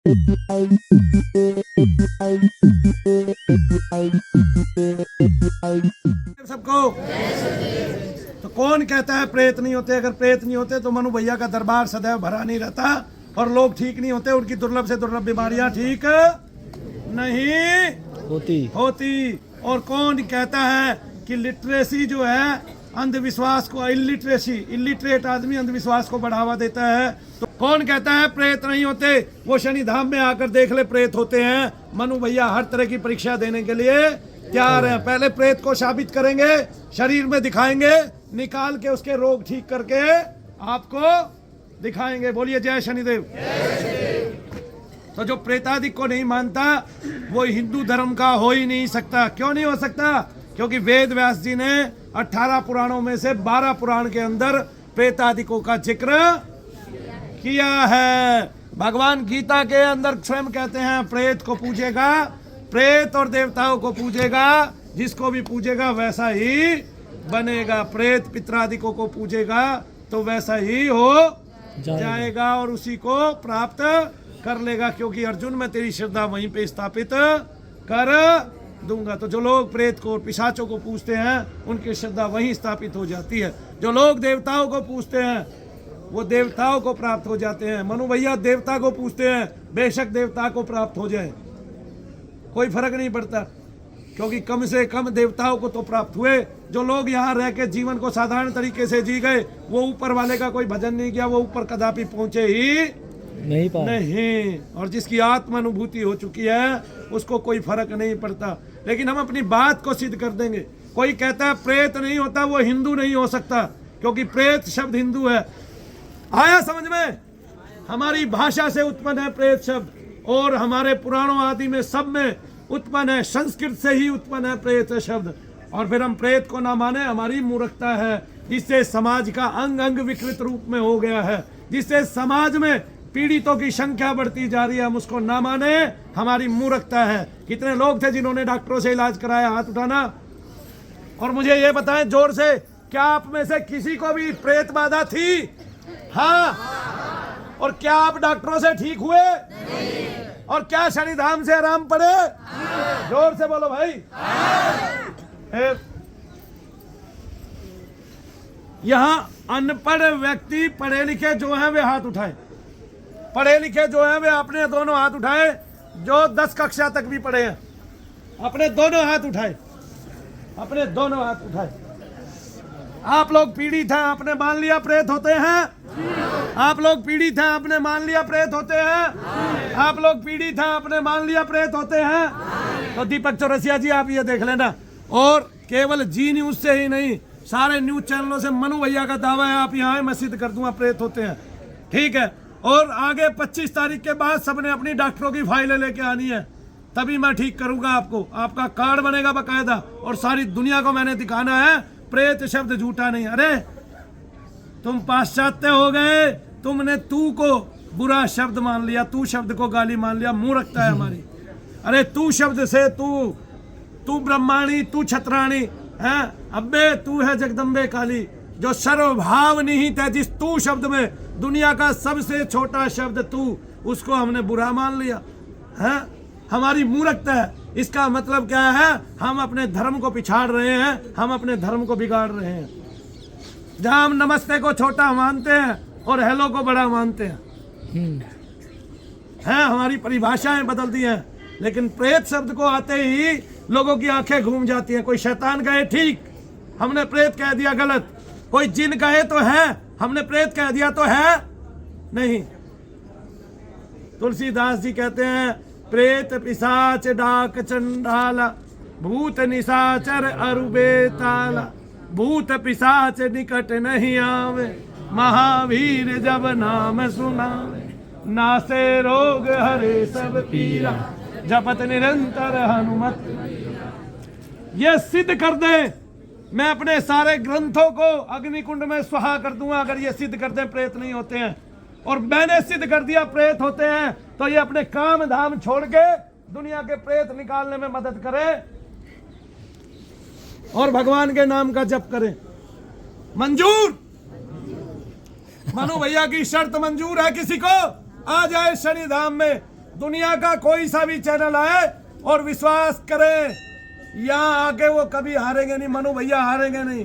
सबको तो कौन कहता है प्रेत नहीं होते? अगर प्रेत नहीं होते तो मनु भैया का दरबार सदैव भरा नहीं रहता और लोग ठीक नहीं होते, उनकी दुर्लभ से दुर्लभ बीमारियां ठीक नहीं होती। और कौन कहता है कि लिटरेसी जो है अंधविश्वास को, इलिटरेट आदमी अंधविश्वास को बढ़ावा देता है? तो कौन कहता है प्रेत नहीं होते? वो शनि धाम में आकर देख ले, प्रेत होते हैं। मनु भैया हर तरह की परीक्षा देने के लिए तैयार हैं। पहले प्रेत को साबित करेंगे, शरीर में दिखाएंगे, निकाल के उसके रोग ठीक करके आपको दिखाएंगे। बोलिए जय शनिदेव। तो जो प्रेतादिक को नहीं मानता वो हिंदू धर्म का हो ही नहीं सकता। क्यों नहीं हो सकता? क्योंकि वेद व्यास जी ने 18 पुराणों में से 12 पुराण के अंदर प्रेतादिकों का जिक्र किया है। भगवान गीता के अंदर स्वयं कहते हैं प्रेत को पूजेगा, प्रेत और देवताओं को पूजेगा, जिसको भी पूजेगा वैसा ही बनेगा। प्रेत पितरादिकों को पूजेगा तो वैसा ही हो जाएगा और उसी को प्राप्त कर लेगा, क्योंकि अर्जुन मैं तेरी श्रद्धा वहीं पे स्थापित कर दूंगा। तो जो लोग प्रेत को और पिशाचों को पूजते हैं उनकी श्रद्धा वहीं स्थापित हो जाती है। जो लोग देवताओं को पूजते हैं वो देवताओं को प्राप्त हो जाते हैं। मनु भैया देवता को पूजते हैं, बेशक देवता को प्राप्त हो जाए, कोई फर्क नहीं पड़ता, क्योंकि कम से कम देवताओं को तो प्राप्त हुए। जो लोग यहाँ रह के जीवन को साधारण तरीके से जी गए, वो ऊपर वाले का कोई भजन नहीं किया, वो ऊपर कदापि पहुंचे ही नहीं। और जिसकी आत्म अनुभूति हो चुकी है उसको कोई फर्क नहीं पड़ता। लेकिन हम अपनी बात को सिद्ध कर देंगे। कोई कहता है प्रेत नहीं होता, वो हिंदू नहीं हो सकता, क्योंकि प्रेत शब्द हिंदू है। आया समझ में? हमारी भाषा से उत्पन्न है प्रेत शब्द और हमारे पुराणों आदि में सब में उत्पन्न है, संस्कृत से ही उत्पन्न है प्रेत शब्द। और फिर हम प्रेत को ना माने हमारी मूर्खता है, जिससे समाज का अंग अंग विकृत रूप में हो गया है, जिससे समाज में पीड़ितों की संख्या बढ़ती जा रही है। हम उसको ना माने हमारी मूर्खता है। कितने लोग थे जिन्होंने डॉक्टरों से इलाज कराया? हाथ उठाना। और मुझे ये बताएं जोर से, क्या आप में से किसी को भी प्रेत बाधा थी? हाँ। और क्या आप डॉक्टरों से ठीक हुए? नहीं। और क्या शनिधाम से आराम पड़े? जोर से बोलो भाई। यहाँ अनपढ़ व्यक्ति, पढ़े लिखे जो हैं वे हाथ उठाए। पढ़े लिखे जो हैं वे अपने दोनों हाथ उठाए। जो 10 कक्षा तक भी पढ़े हैं अपने दोनों हाथ उठाए, अपने दोनों हाथ उठाए। आप लोग पीड़ित हैं, आपने मान लिया प्रेत होते हैं? आप लोग पीड़ित हैं, आपने मान लिया प्रेत होते हैं? आप लोग पीड़ित हैं, आपने मान लिया प्रेत होते हैं? तो दीपक चौरसिया जी आप ये देख लेना। और केवल जी न्यूज से ही नहीं, सारे न्यूज चैनलों से मनु भैया का दावा है, आप यहाँ मैं सिद्ध कर दूंगा प्रेत होते हैं। ठीक है। और आगे 25 तारीख के बाद सबने अपनी डॉक्टरों की फाइलें लेके आनी है, तभी मैं ठीक करूंगा आपको। आपका कार्ड बनेगा बाकायदा और सारी दुनिया को मैंने दिखाना है प्रेत शब्द झूठा नहीं। अरे तुम पाश्चात्य हो गए, तुमने तू को बुरा शब्द मान लिया, तू शब्द को गाली मान लिया, मूर्खता है हमारी। अरे तू शब्द से तू ब्रह्माणी, तू छत्राणी है, अब्बे तू है जगदम्बे काली। जो सर्वभाव निहित है जिस तू शब्द में, दुनिया का सबसे छोटा शब्द तू, उसको हमने बुरा मान लिया है। हमारी मूर्खता है। इसका मतलब क्या है? हम अपने धर्म को पिछाड़ रहे हैं, हम अपने धर्म को बिगाड़ रहे हैं। जहां हम नमस्ते को छोटा मानते हैं और हेलो को बड़ा मानते हैं, हमारी परिभाषाएं बदल दी हैं। लेकिन प्रेत शब्द को आते ही लोगों की आंखें घूम जाती हैं। कोई शैतान कहे ठीक, हमने प्रेत कह दिया गलत। कोई जिन कहे तो है, हमने प्रेत कह दिया तो है नहीं। तुलसीदास जी कहते हैं प्रेत पिशाच डाक चंडाला, भूत निशाचर अरुबेताला, भूत पिशाच निकट नहीं आवे, महावीर जब नाम सुनावे, नासे रोग हरे सब पीरा, जपत निरंतर हनुमत। ये सिद्ध कर दे, मैं अपने सारे ग्रंथों को अग्निकुंड में स्वाहा कर दूंगा अगर ये सिद्ध कर दे प्रेत नहीं होते हैं। और मैंने सिद्ध कर दिया प्रेत होते हैं, तो ये अपने काम धाम छोड़ के दुनिया के प्रेत निकालने में मदद करे और भगवान के नाम का जप करे। मंजूर? मनु भैया की शर्त मंजूर है किसी को? आ जाए शनि धाम में, दुनिया का कोई सा भी चैनल आए और विश्वास करे, यहाँ आके वो कभी हारेंगे नहीं, मनु भैया हारेंगे नहीं।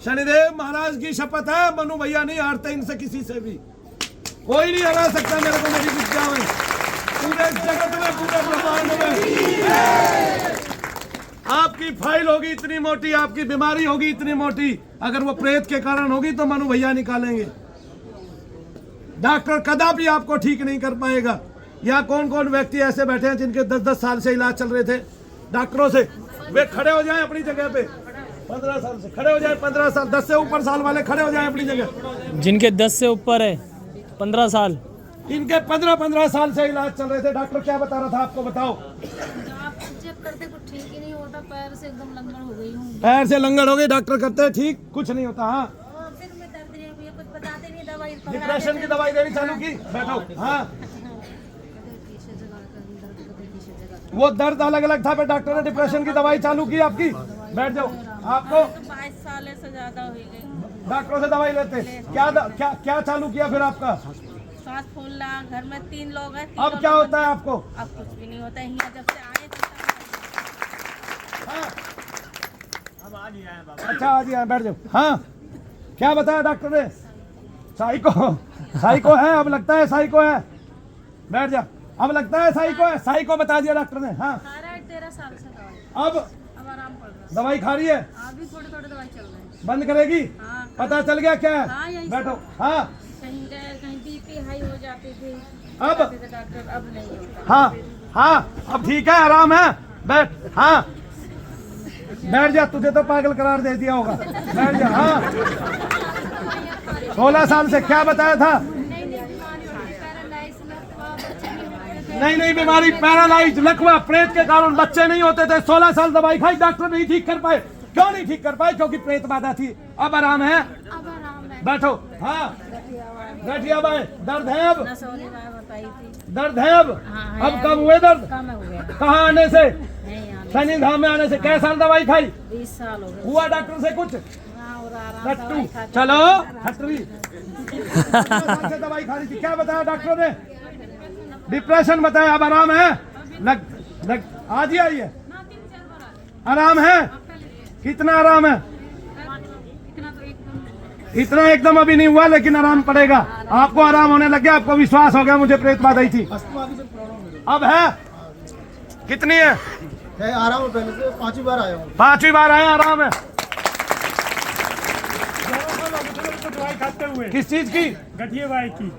शनिदेव महाराज की शपथ है, मनु भैया नहीं हारते इनसे, किसी से भी कोई नहीं हरा सकता मेरे को, मेरी विद्या में, पूरे जगत में, पूरे ब्रह्मांड में। आपकी फाइल होगी इतनी मोटी, आपकी बीमारी होगी इतनी मोटी, अगर वो प्रेत के कारण होगी तो मनु भैया निकालेंगे। डॉक्टर कदापि आपको ठीक नहीं कर पाएगा। यहाँ कौन कौन व्यक्ति ऐसे बैठे हैं जिनके 10-10 साल से इलाज चल रहे थे डॉक्टरों से, वे खड़े हो जाएं अपनी जगह पे। 15 साल से खड़े हो जाए, 15 साल, 10 से ऊपर साल वाले खड़े हो जाए अपनी जगह। जिनके 10 से ऊपर है 15 साल, इनके 15-15 साल से इलाज चल रहे थे। डॉक्टर क्या बता रहा था आपको, बताओ। आप चेक करते कुछ ठीक ही नहीं होता, पैर से एकदम लंगड़ हो गई हूँ। पैर से लंगड़ हो गई, डॉक्टर करते हैं ठीक, कुछ नहीं होता। हाँ, फिर मैं दर्द नहीं हुई, कुछ बताते नहीं, दवाई डिप्रेशन की दवाई देनी चालू की, बैठो। हाँ, वो दर्द अलग अलग था, फिर डॉक्टर ने डिप्रेशन की दवाई चालू की आपकी। बैठ जाओ। आपको 22 साल से ज्यादा हो गई, डॉक्टरों से दवाई लेते, क्या चालू किया फिर आपका? सांस फूलना, घर में 3 लोग हैं। अब क्या होता है आपको? अब कुछ भी नहीं होता है, यहाँ जब से आए हाँ। अच्छा आ गया, बैठ जाओ। हाँ, क्या बताया डॉक्टर ने? साइको है, अब लगता है साइको है। बैठ जा, अब लगता है साइको है, साइको बता दिया डॉक्टर ने। हाँ, 13 साल से दवाई, अब आराम पड़ रहा है। दवाई खा रही है, अभी थोड़ी दवाई चल रही है। बंद करेगी? हाँ, पता चल गया क्या हाँ, है? यही बैठो। हाँ, कहीं गए, कहीं बीपी हाई हो जाती थी, अब डॉक्टर अब नहीं होता। हाँ, अब ठीक है, आराम है। बैठ। हाँ, बैठ जा, तुझे तो पागल करार दे दिया होगा। बैठ जा। हाँ, 16 साल से क्या बताया था? नहीं बीमारी, पैरालाइज, लकवा, प्रेत के कारण बच्चे नहीं होते थे। 16 साल दवाई खाई, डॉक्टर नहीं ठीक कर पाए। क्यों नहीं ठीक कर पाए? क्योंकि प्रेत बाधा थी। अब आराम है, अब आराम है। बैठो। हाँ, बैठिए। अब दर्द है? अब बताई थी, दर्द है? अब कम हुए दर्द? कम हो गया। कहाँ आने से? नहीं आने, शनि धाम में आने से। कैसा साल दवाई खाई? 20 साल हो गए। हुआ डॉक्टर से कुछ? हाँ, और आराम, टट्टू, दवाई खा के चलो हटरी। 15 साल से दवाई खा रही थी, क्या बताया डॉक्टर ने? डिप्रेशन बताया। अब आराम है? लग आज ही आई है, आराम है? कितना आराम है? इतना एकदम अभी नहीं हुआ, लेकिन आराम पड़ेगा। आपको आराम होने लग गया, आपको विश्वास हो गया मुझे प्रेत बाधा ही थी। अब है? कितनी है? आराम है, पहले से 5वीं बार आया हूँ। 5वीं बार आए, आराम है। दवाई खाते हुए किस चीज की? गठिए भाई की,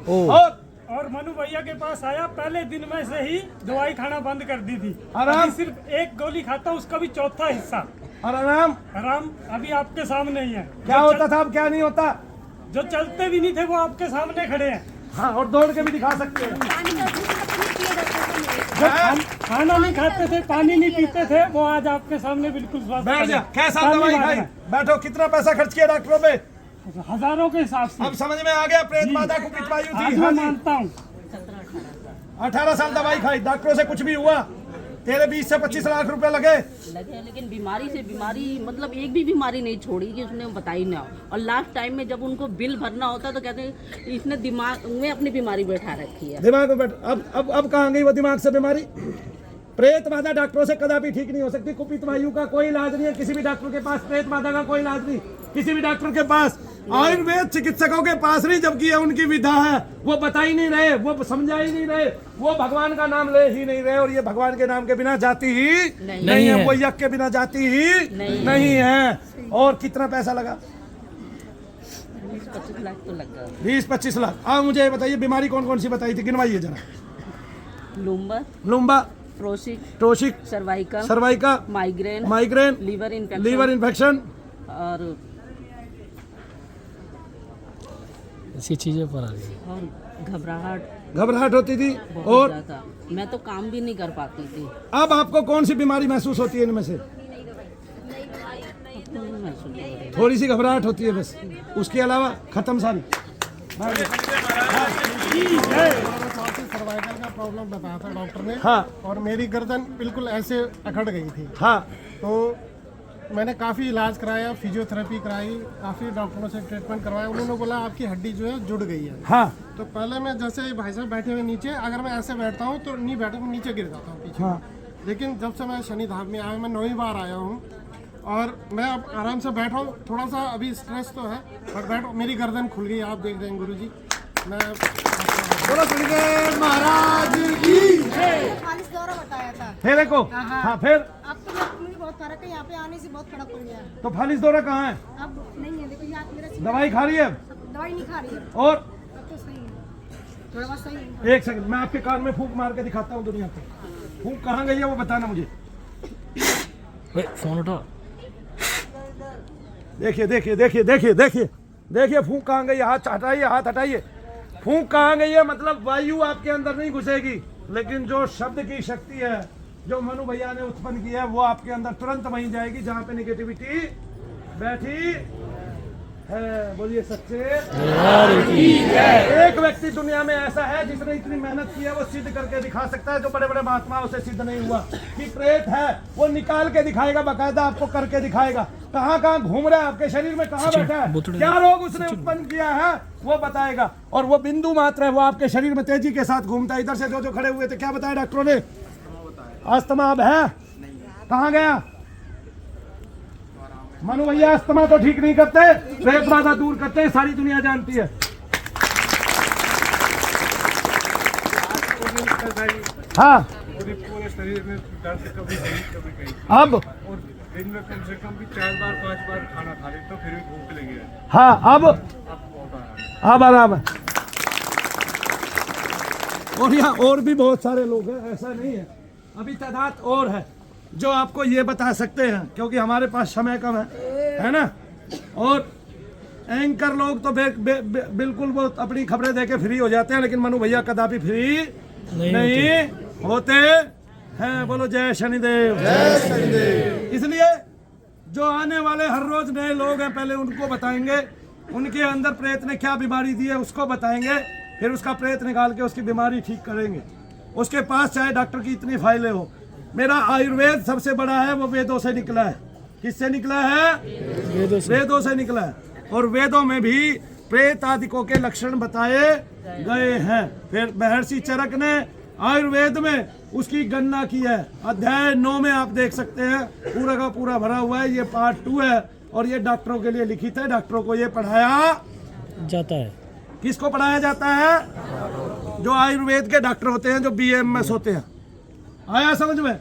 और मनु भैया के पास आया, पहले दिन में से ही दवाई खाना बंद कर दी थी। आराम? अभी सिर्फ एक गोली खाता, उसका भी चौथा हिस्सा। और आराम? आराम अभी आपके सामने ही है। क्या होता था, अब क्या नहीं होता? जो चलते भी नहीं थे वो आपके सामने खड़े हैं। हाँ, और दौड़ के भी दिखा सकते हैं। जो खाना नहीं खाते थे, पानी नहीं पीते थे, वो आज आपके सामने बिल्कुल स्वस्थ बैठ जा। खड़े। कैसा पहली दवाई बार खाई? है। बैठो। कितना पैसा खर्च किया डॉक्टरों पे? हजारों के हिसाब से। अब समझ में आ गया, प्रेत बाधा को पिटवायु आज थी। मैं हाँ जी, मानता हूँ। 18 साल दवाई खाई, डॉक्टरों से कुछ भी हुआ? तेरे 20 से 25 लाख रुपए लगे। लेकिन बीमारी से बीमारी, मतलब एक भी बीमारी नहीं छोड़ी कि उसने बताई ना। और लास्ट टाइम में जब उनको बिल भरना होता तो कहते हैं इसने दिमाग में अपनी बीमारी बैठा रखी है। दिमाग में बैठ। अब कहाँ गई वो दिमाग से बीमारी? प्रेत बाधा डॉक्टरों से कदापि ठीक नहीं हो सकती। कुपित वायु का कोई इलाज नहीं है किसी भी डॉक्टर के पास। प्रेत बाधा का कोई इलाज नहीं किसी भी डॉक्टर के पास। आयुर्वेद चिकित्सकों के पास नहीं, जबकि ये उनकी विधा है। वो बता ही नहीं रहे, वो समझा ही नहीं रहे, वो भगवान का नाम ले ही नहीं रहे। और ये भगवान के नाम के बिना जाती ही नहीं है, वो यज्ञ के बिना जाती ही नहीं है। और कितना पैसा लगा? 20-25 लाख तो लग गया। 20-25 लाख। अब मुझे बताइए, बीमारी कौन कौन सी बताई थी, गिनवाइए जरा। लुम्बा, टोशिक, सर्वाइका, माइग्रेन, लीवर इन्फेक्शन और ऐसी चीजें पर आ रही है। और घबराहट होती थी। बहुत और ज्यादा, मैं तो काम भी नहीं कर पाती थी। अब आपको कौन सी बीमारी महसूस होती है इनमें से? थोड़ी सी घबराहट होती है बस, उसके अलावा खत्म सारी। सर्वाइकल का प्रॉब्लम बताया था डॉक्टर ने। हाँ, और मेरी गर्दन बिल्कुल ऐसे अकड़ गई थी। हाँ, तो मैंने काफ़ी इलाज कराया, फिजियोथेरेपी कराई, काफ़ी डॉक्टरों से ट्रीटमेंट करवाया। उन्होंने बोला आपकी हड्डी जो है जुड़ गई है। हाँ तो पहले मैं जैसे भाई साहब बैठे हुए नीचे, अगर मैं ऐसे बैठता हूँ तो नहीं बैठा, मैं नीचे गिर जाता हूँ पीछे। हाँ। लेकिन जब से मैं शनि धाम में आया, मैं 9वीं बार आया हूँ और मैं अब आराम से बैठा हूँ। थोड़ा सा अभी स्ट्रेस तो है पर बैठ, मेरी गर्दन खुल गई, आप देख रहे हैं गुरु जी। मैं बोलो शनिदेव महाराज की। खालिस दौरा बताया था। फिर देखो। हाँ फिर अब तो मुझे बहुत फर्क है, यहाँ पे आने से बहुत फर्क पड़ गया। तो फालिस दौरा कहाँ है? अब नहीं है, देखो यहाँ मेरा दवाई खा रही है? दवाई नहीं खा रही है, और अब तो सही है, थोड़ा बहुत सही है। एक सेकंड, मैं आपके कान में फूंक मार के दिखाता हूँ दुनिया को। फूंक कहाँ गई है वो बताना मुझे। फोन उठा। देखिए देखिए देखिए देखिए देखिए देखिए फूंक कहाँ गई है? हाथ हटाइए, हाथ हटाइए। फूंक कहाँ गई है? मतलब वायु आपके अंदर नहीं घुसेगी, लेकिन जो शब्द की शक्ति है, जो मनु भैया ने उत्पन्न की है, वो आपके अंदर तुरंत वहीं जाएगी जहाँ पे निगेटिविटी बैठी है। बोलिए सच्चे। एक व्यक्ति दुनिया में ऐसा है जिसने इतनी मेहनत की है, वो सिद्ध करके दिखा सकता है, जो बड़े बड़े महात्माओं से सिद्ध नहीं हुआ कि प्रेत है। वो निकाल के दिखाएगा, बाकायदा आपको करके दिखाएगा। कहाँ कहाँ घूम रहा है आपके शरीर में, कहाँ बैठा है, क्या रोग उसने उत्पन्न किया है, वो बताएगा। और वो बिंदु मात्र है, वो आपके शरीर में तेजी के साथ घूमता है। इधर से जो खड़े हुए थे, क्या बताया डॉक्टरों ने? अस्थमा अब है? कहाँ गया? मनु भैया अस्थमा तो ठीक नहीं करते, प्रेत बाधा दूर करते हैं, सारी दुनिया जानती है। हाँ पूरे शरीर में दर्द कभी कहीं अब और दिन में कम से कम भी 4 बार 5 बार खाना खा ले तो फिर भी भूख लगी है। हाँ अब आराम है। और यहाँ और भी बहुत सारे लोग हैं, ऐसा नहीं है, अभी तादाद और है जो आपको ये बता सकते हैं, क्योंकि हमारे पास समय कम है ना। और एंकर लोग तो बिल्कुल वो अपनी खबरें देके फ्री हो जाते हैं, लेकिन मनु भैया कदापि फ्री नहीं होते हैं। बोलो जय शनिदेव। जय शनिदेव। इसलिए जो आने वाले हर रोज नए लोग हैं, पहले उनको बताएंगे, उनके अंदर प्रेत ने क्या बीमारी दी है उसको बताएंगे, फिर उसका प्रेत निकाल के उसकी बीमारी ठीक करेंगे। उसके पास चाहे डॉक्टर की इतनी फाइलें हो। मेरा आयुर्वेद सबसे बड़ा है, वो वेदों से निकला है। किससे निकला है? वेदों से निकला है। और वेदों में भी प्रेत आदिकों के लक्षण बताए गए हैं। फिर महर्षि चरक ने आयुर्वेद में उसकी गणना की है। अध्याय 9 में आप देख सकते हैं, पूरा का पूरा भरा हुआ है। ये पार्ट 2 है और ये डॉक्टरों के लिए लिखित है। डॉक्टरों को ये पढ़ाया जाता है। किसको पढ़ाया जाता है? जो आयुर्वेद के डॉक्टर होते हैं, जो BMS होते हैं। आया समझ में?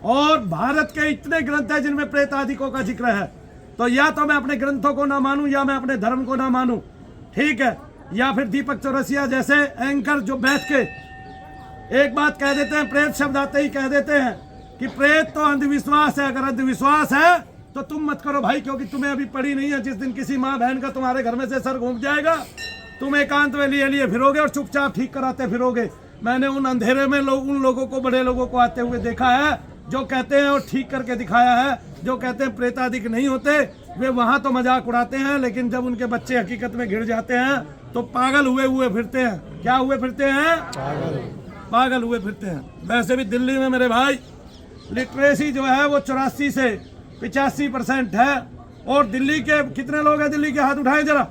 और भारत के इतने ग्रंथ हैं जिनमें प्रेत आदिकों का जिक्र है। तो या तो मैं अपने ग्रंथों को ना मानूं या मैं अपने धर्म को ना मानूं, ठीक है? या फिर दीपक चौरसिया जैसे एंकर जो बैठ के एक बात कह देते हैं, प्रेत शब्द आते ही कह देते हैं कि प्रेत तो अंधविश्वास है। अगर अंधविश्वास है तो तुम मत करो भाई, क्योंकि तुम्हें अभी पड़ी नहीं है। जिस दिन किसी माँ बहन का तुम्हारे घर में से सर घूम जाएगा, तुम एकांत में लिए फिरोगे और चुपचाप ठीक कराते फिरोगे। मैंने उन अंधेरे में उन लोगों को, बड़े लोगों को आते हुए देखा है जो कहते हैं और ठीक करके दिखाया है। जो कहते हैं प्रेतादिक नहीं होते, वे वहाँ तो मजाक उड़ाते हैं, लेकिन जब उनके बच्चे हकीकत में घिर जाते हैं तो पागल हुए फिरते हैं। क्या हुए फिरते हैं? पागल हुए फिरते हैं। वैसे भी दिल्ली में मेरे भाई लिटरेसी जो है वो 84 से 85% है। और दिल्ली के कितने लोग हैं? दिल्ली के हाथ उठाएं जरा।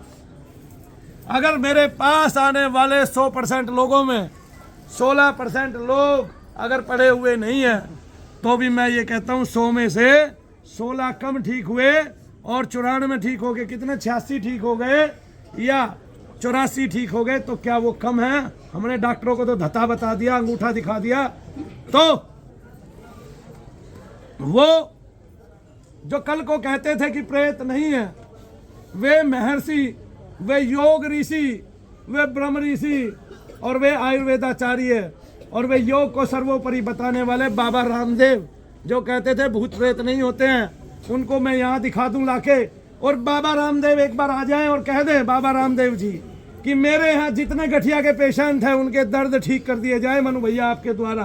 अगर मेरे पास आने वाले 100% लोगों में 16% लोग अगर पढ़े हुए नहीं है, तो भी मैं ये कहता हूँ 100 में से 16 कम ठीक हुए और 94 ठीक हो गए। कितने? 86 ठीक हो गए या 84 ठीक हो गए। तो क्या वो कम है? हमने डॉक्टरों को तो धता बता दिया, अंगूठा दिखा दिया। तो वो जो कल को कहते थे कि प्रेत नहीं है, वे महर्षि, वे योग ऋषि, वे ब्रह्म ऋषि और वे आयुर्वेदाचार्य और वे योग को सर्वोपरि बताने वाले बाबा रामदेव, जो कहते थे भूत प्रेत नहीं होते हैं, उनको मैं यहाँ दिखा दूं लाके। और बाबा रामदेव एक बार आ जाएं और कह दें, बाबा रामदेव जी, कि मेरे यहाँ जितने गठिया के पेशेंट हैं उनके दर्द ठीक कर दिए जाए मनु भैया आपके द्वारा।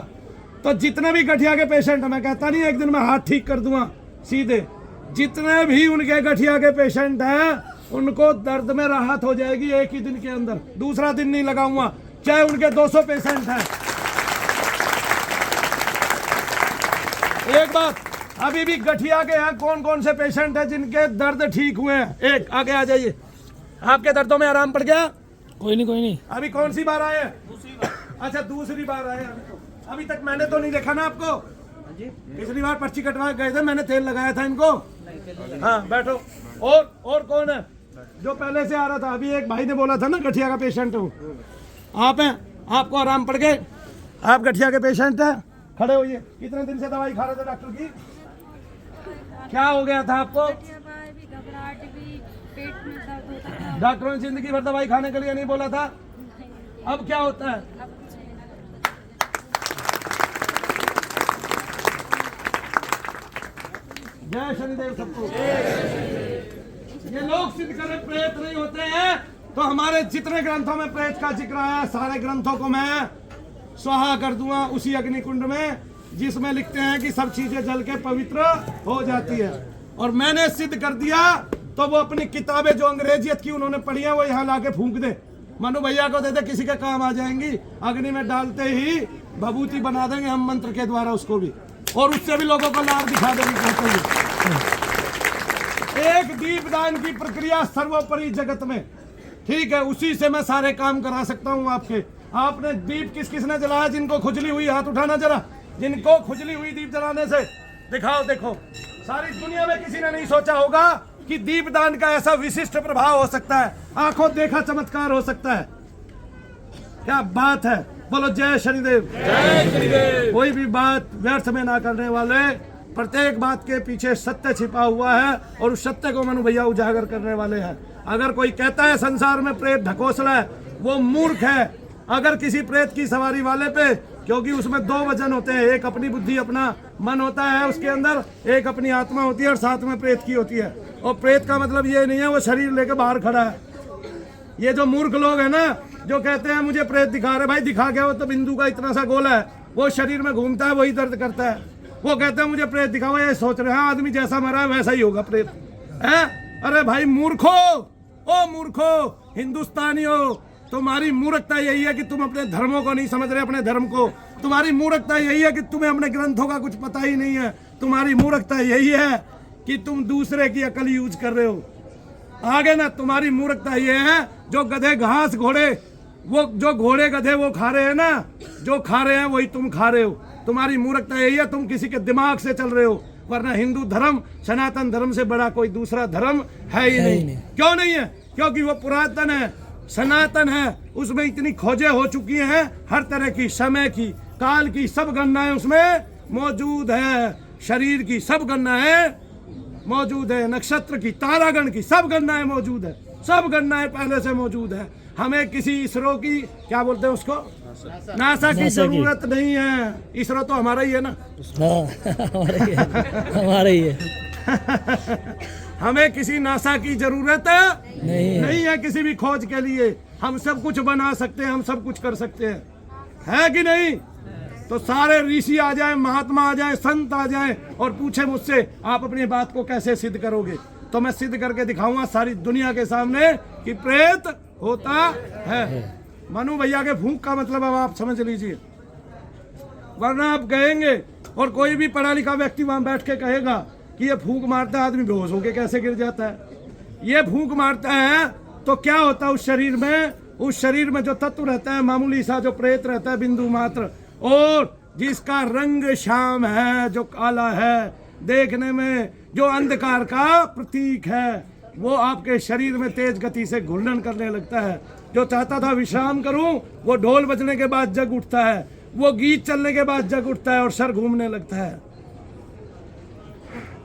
तो जितने भी गठिया के पेशेंट, मैं कहता नहीं एक दिन में हाथ ठीक कर दूंगा सीधे, जितने भी उनके गठिया के पेशेंट हैं उनको दर्द में राहत हो जाएगी एक ही दिन के अंदर। दूसरा दिन नहीं लगाऊंगा, चाहे उनके 200 पेशेंट हैं। एक बात अभी भी गठिया के यहाँ कौन कौन से पेशेंट हैं जिनके दर्द ठीक हुए हैं? एक आगे आ जाइए। आपके दर्दों में आराम पड़ गया? कोई नहीं अभी कौन सी बार आए हैं? अच्छा, दूसरी बार आए हैं। अभी तक मैंने तो नहीं देखा ना आपको। पिछली बार पर्ची कटवा गए थे, मैंने तेल लगाया था इनको। हाँ बैठो। और कौन है जो पहले से आ रहा था? अभी एक भाई ने बोला था ना गठिया का पेशेंट हूँ। आप हैं, आपको आराम पड़ गए, आप गठिया के पेशेंट हैं। खड़े होइए। कितने दिन से दवाई खा रहे थे डॉक्टर की? क्या हो गया था आपको? घबराहट भी, पेट में दर्द होता था। डॉक्टरों ने जिंदगी भर दवाई खाने के लिए नहीं बोला था? अब क्या होता है? जय शनिदेव सबको। ये लोग सिद्ध करे प्रेत नहीं होते हैं, तो हमारे जितने ग्रंथों में प्रेत का जिक्र आया सारे ग्रंथों को मैं स्वाहा कर दूंगा उसी अग्निकुंड में, जिसमें लिखते हैं कि सब चीजें जल के पवित्र हो जाती है। और मैंने सिद्ध कर दिया तो वो अपनी किताबें जो अंग्रेजियत की उन्होंने पढ़ी है वो यहाँ लाके फूंक दे, मनु भैया को दे दे, किसी के काम आ जाएंगी। अग्नि में डालते ही भभूति बना देंगे हम मंत्र के द्वारा उसको भी, और उससे भी लोगों को लाभ दिखा देंगे। एक दीपदान की प्रक्रिया सर्वोपरि जगत में, ठीक है, उसी से मैं सारे काम करा सकता हूँ आपके। आपने दीप किस किसने जलाया? जिनको खुजली हुई हाथ उठाना जरा, जिनको खुजली हुई दीप जलाने से दिखाओ। देखो, सारी दुनिया में किसी ने नहीं सोचा होगा कि दीपदान का ऐसा विशिष्ट प्रभाव हो सकता है, आंखों देखा चमत्कार हो सकता है। क्या बात है, बोलो जय शनिदेव। जय शनिदेव। कोई भी बात व्यर्थ में ना करने वाले, प्रत्येक बात के पीछे सत्य छिपा हुआ है और उस सत्य को मनु भैया उजागर करने वाले हैं। अगर कोई कहता है संसार में प्रेत ढकोसला है, वो मूर्ख है। अगर किसी प्रेत की सवारी वाले पे, क्योंकि उसमें दो वजन होते हैं, एक अपनी बुद्धि अपना मन होता है उसके अंदर, एक अपनी आत्मा होती है और साथ में प्रेत की होती है। और प्रेत का मतलब ये नहीं है वो शरीर लेके बाहर खड़ा है। ये जो मूर्ख लोग है ना, जो कहते हैं मुझे प्रेत दिखा रहे, भाई दिखा गया वो तो बिंदु का इतना सा गोला है, वो शरीर में घूमता है, वही दर्द करता है। वो कहते हैं मुझे प्रेत दिखाओ, ये सोच रहे हैं आदमी जैसा मरा है वैसा ही होगा प्रेत है। अरे भाई मूर्खो, ओ मूर्खो, हिंदुस्तानियों, तुम्हारी मूर्खता यही है कि तुम अपने धर्मों को नहीं समझ रहे, अपने धर्म को। तुम्हारी मूर्खता यही है कि तुम्हें अपने ग्रंथों का कुछ पता ही नहीं है। तुम्हारी मूर्खता यही है कि तुम दूसरे की अकल यूज कर रहे हो। आगे ना, तुम्हारी मूर्खता ये है जो गधे घास घोड़े, वो जो घोड़े गधे वो खा रहे हैं ना, जो खा रहे हैं वही तुम खा रहे हो। तुम्हारी मूर्खता यही है, तुम किसी के दिमाग से चल रहे हो, वरना हिंदू धर्म सनातन धर्म से बड़ा कोई दूसरा धर्म है ही नहीं। क्यों नहीं है? क्योंकि वो पुरातन है, सनातन है, उसमें इतनी खोजें हो चुकी हैं, हर तरह की, समय की, काल की सब गणनाएं उसमें मौजूद है, शरीर की सब गणनाएं मौजूद है, नक्षत्र की, तारागण की सब गणनाएं मौजूद है, सब गणनाएं पहले से मौजूद है। हमें किसी इसरो की, क्या बोलते हैं उसको, नासा की जरूरत नहीं है। इसरो तो हमारा ही है ना। हमारा ही है। हमें किसी नासा की जरूरत नहीं है किसी भी खोज के लिए। हम सब कुछ बना सकते हैं, हम सब कुछ कर सकते हैं, है कि नहीं? तो सारे ऋषि आ जाएं, महात्मा आ जाएं, संत आ जाएं और पूछे मुझसे आप अपनी बात को कैसे सिद्ध करोगे, तो मैं सिद्ध करके दिखाऊंगा सारी दुनिया के सामने कि प्रेत होता है। मनु भैया के फूंक का मतलब अब आप समझ लीजिए, वरना आप कहेंगे, और कोई भी पढ़ा लिखा व्यक्ति वहां बैठ के कहेगा कि ये फूंक मारता है, आदमी बेहोश होके कैसे गिर जाता है। ये फूंक मारता है तो क्या होता है उस शरीर में? उस शरीर में जो तत्व रहता है, मामूली सा जो प्रेत रहता है, बिंदु मात्र, और जिसका रंग श्याम है, जो काला है, देखने में जो अंधकार का प्रतीक है, वो आपके शरीर में तेज गति से घूर्णन करने लगता है। जो चाहता था विश्राम करूं, वो ढोल बजने के बाद जग उठता है, वो गीत चलने के बाद जग उठता है और सर घूमने लगता है।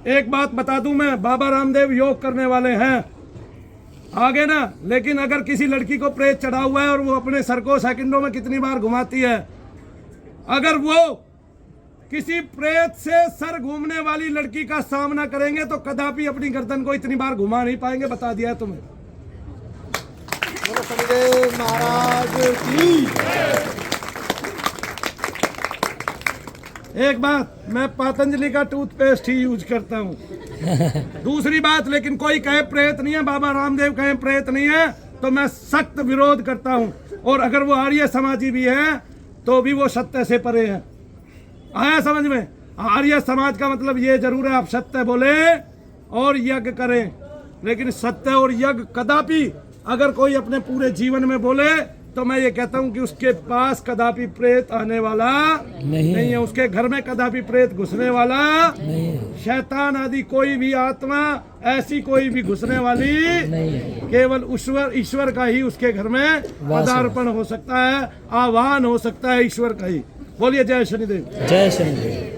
एक बात बता दूं मैं, बाबा रामदेव योग करने वाले हैं आगे ना, लेकिन अगर किसी लड़की को प्रेत चढ़ा हुआ है और वो अपने सर को सेकंडों में कितनी बार घुमाती है, अगर वो किसी प्रेत से सर घूमने वाली लड़की का सामना करेंगे तो कदापि अपनी गर्दन को इतनी बार घुमा नहीं पाएंगे, बता दिया है तुम्हें। महाराज की एक बात, मैं पतंजलि का टूथपेस्ट ही यूज करता हूँ। दूसरी बात, लेकिन कोई कहे प्रेत नहीं है, बाबा रामदेव कहे प्रेत नहीं है, तो मैं सख्त विरोध करता हूँ। और अगर वो आर्य समाजी भी है तो भी वो सत्य से परे है। आया समझ में? आर्य समाज का मतलब ये जरूर है आप सत्य बोले और यज्ञ करें, लेकिन सत्य और यज्ञ कदापि अगर कोई अपने पूरे जीवन में बोले तो मैं ये कहता हूँ कि उसके पास कदापि प्रेत आने वाला नहीं है, उसके घर में कदापि प्रेत घुसने वाला नहीं है, शैतान आदि कोई भी आत्मा ऐसी कोई भी घुसने वाली नहीं है। केवल ईश्वर का ही उसके घर में पदार्पण हो सकता है, आह्वान हो सकता है ईश्वर का ही। बोलिए जय शनिदेव। जय शनिदेव।